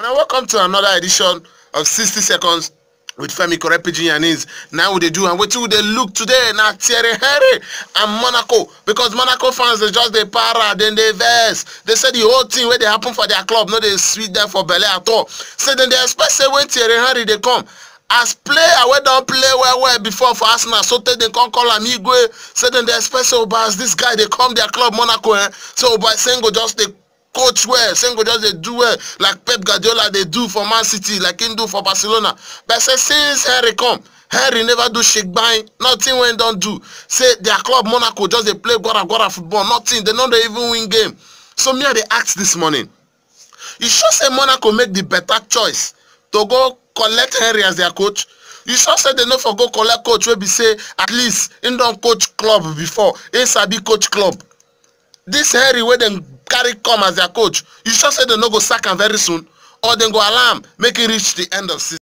Now welcome to another edition of 60 Seconds with Femi Correct Pidgin Yanniz. Now what they do and what they look today now Thierry Henry and Monaco, because Monaco fans they just they para, then they verse. They say the whole thing where they happen for their club, no they sweet them for belly at all. So then they expect say when Thierry Henry they come. As player we don't play well before for Arsenal, so they can't call Amigwe. So then they expect so as this guy they come their club Monaco, so by saying go just they coach well, Sengo just they do well like Pep Guardiola they do for Man City, like him do for Barcelona. But say since Henry come, Henry never do shake buying, nothing when don't do. Say their club Monaco just they play Guara football, nothing. They don't even win game. So me they asked this morning, you sure say Monaco make the better choice to go collect Henry as their coach? You sure say they no for go collect coach where be say at least in don't coach club before, in sabi coach club. This Henry where them carry come as their coach, you sure say they no go sack him very soon, or then go alarm make it reach the end of season?